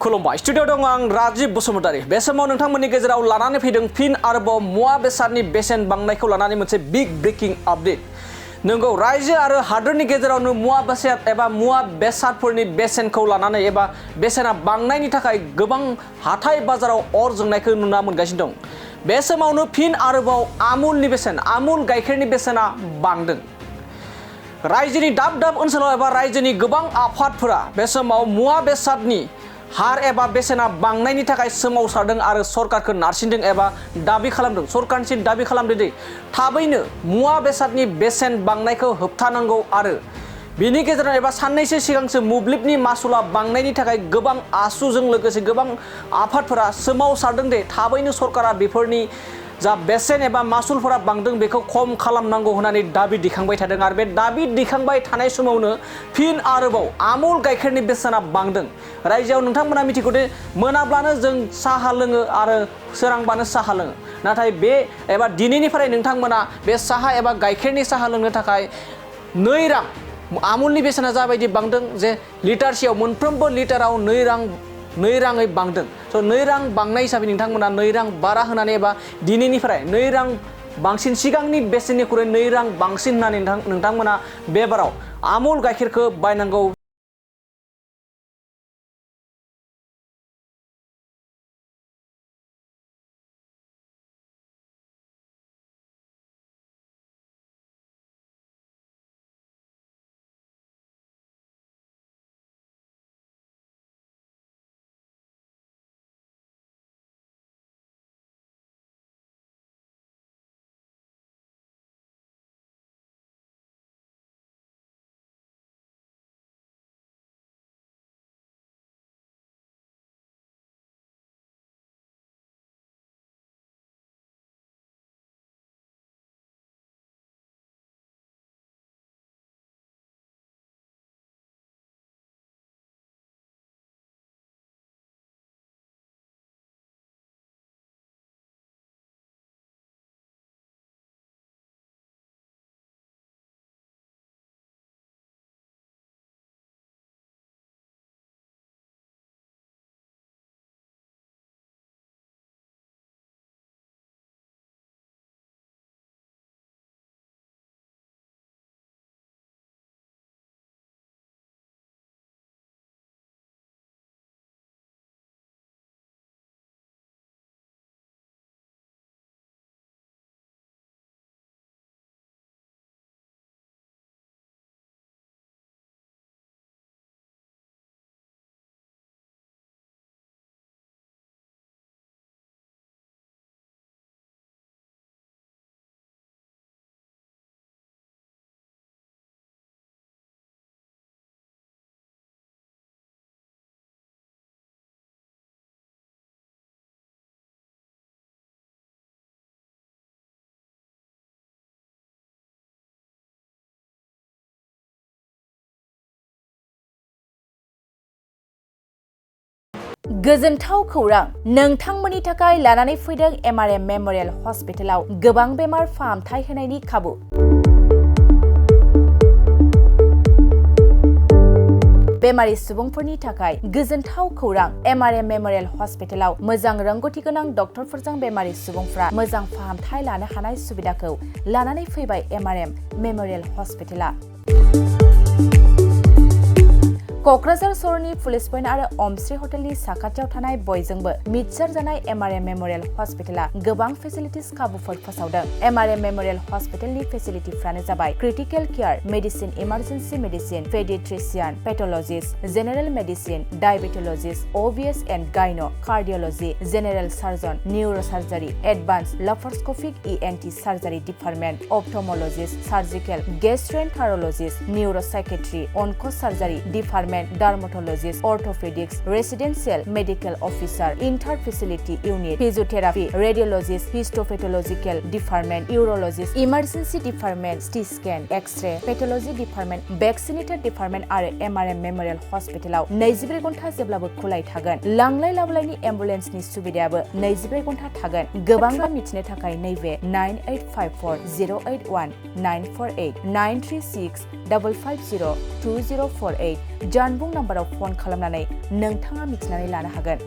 खुलुमबाय स्टुडिअ दं आं राजीब बसुमतारी बे समाव नोंथांमोननि गेजेराव लानानै फैदों फिन आरोबाव मुवा बेसादनि बेसेन बांनायखौ लानानै मोनसे बिग ब्रेकिं आपडेट नंगौ रायजो आरो हादोरनि गेजेरावनो मुवा बेसाद एबा मुवा बेसादफोरनि बेसेनखौ लानानै एबा बेसेना बांनायनि थाखाय गोबां हाथाय बाजाराव अर जोंनायखौ नुना मोनगासिनो दं बे समावनो फिन आरोबाव आमुलनि बेसेन आमुल गाइखेरनि बेसेना बांदों रायजोनि दाब दाब ओनसोलाव एबा रायजोनि गोबां आफादफोरा बे समाव मुवा बेसादनि हार एबा बेसेना बांनायनि थाखाय सोमावसारदों आरो सरकारखौ नारसिनदों एबा दाबि खालामदों सरकारनिसिम दाबि खालामदों दि थाबैनो मुवा बेसादनि बेसेन बांनायखौ होबथानांगौ आरो बिनि गेजेराव एबा साननैसो सिगांसो मोब्लिबनि मासुला बांनायनि थाखाय गोबां आसुजों लोगोसे गोबां आफादफोरा सोमावसारदों दि थाबैनो सरकारा बेफोरनि जा बेसेन एबा मासुलफोरा बांदों बेखौ खम खालामनांगौ होननानै दाबि दैखांबाय थादों आरो बे दाबि दैखांबाय थानाय समावनो फिन आरोबाव आमुल गाइखेरनि बेसेना बांदों रायजोआव नोंथांमोना मिथिगौ दि मोनाब्लानो जों साहा लोङो आरो सोरांबानो साहा लोङो नाथाय बे एबा दिनैनिफ्राय नोंथांमोना बे साहा एबा गाइखेरनि साहा लोंनो थाखाय 2 रां आमुलनि बेसेना जाबायदि बांदों जे लिटारसेयाव मोनफ्रोमबो लिटाराव 2 राङै बांदों स' 2 रां बांनाय हिसाबै नोंथांमोना 2 रां बारा होनानै एबा दिनैनिफ्राय 2 रां बांसिन सिगांनि बेसेननिख्रुइ 2 रां बांसिन होनानै नोंथांमोना बे बाराव आमुल गाइखेरखौ बायनांगौ गोजोनथाव खौरां नोंथांमोननि थाखाय लानानै फैदों एमआरएम मेमोरियेल हस्पिटालाव गोबां बेमार फाहामथाय होनायनि खाबु बेमारि सुबुंफोरनि थाखाय गोजोनथाव खौरां एमआरएम मेमोरियेल हस्पिटालाव मोजां रोंगौथि गोनां डक्टरफोरजों बेमारि सुबुंफ्रा मोजां फाहामथाय लानो हानाय सुबिदाखौ लानानै फैबाय एमआरएम मेमोरियेल हस्पिटाला क'क्राझार सहरनि पुलिस पइन्ट आरो अमश्री हटेलनि साखाथियाव थानाय बयजोंबो मिथिसार जानाय एमआरएम मेमोरियेल हस्पिटाला गोबां फेसिलिटिस खाबुफोर फोसावदों एमआरएम मेमोरियेल हस्पिटालनि फेसिलिटिफ्रानो जाबाय critical care medicine emergency medicine paediatrician pathologist general medicine diabetologist OBS and gynae cardiology general surgeon neurosurgery advanced laparoscopic ENT surgery department ophthalmologist surgical gastroenterologist neuropsychiatry onco surgery department dermatologist, orthopedics, residential medical officer, inter-facility unit, physiotherapy, radiologist, histopathological department, urologist, emergency department, CT scan, X-ray, pathology department, vaccinator department आरो MRM मेमोरियेल हस्पिटालाव 24 घन्टा जेब्लाबो खुलाय थागोन लांलाय लाबोलायनि एम्बुलेन्सनि सुबिदायाबो 24 घन्टा थागोन गोबां मिथिनो थाखाय नैबे 9854081948 936 550 2048 जानबुं नाम्बाराव फन खालामनानै नोंथाङा मिथिनानै लानो हागोन।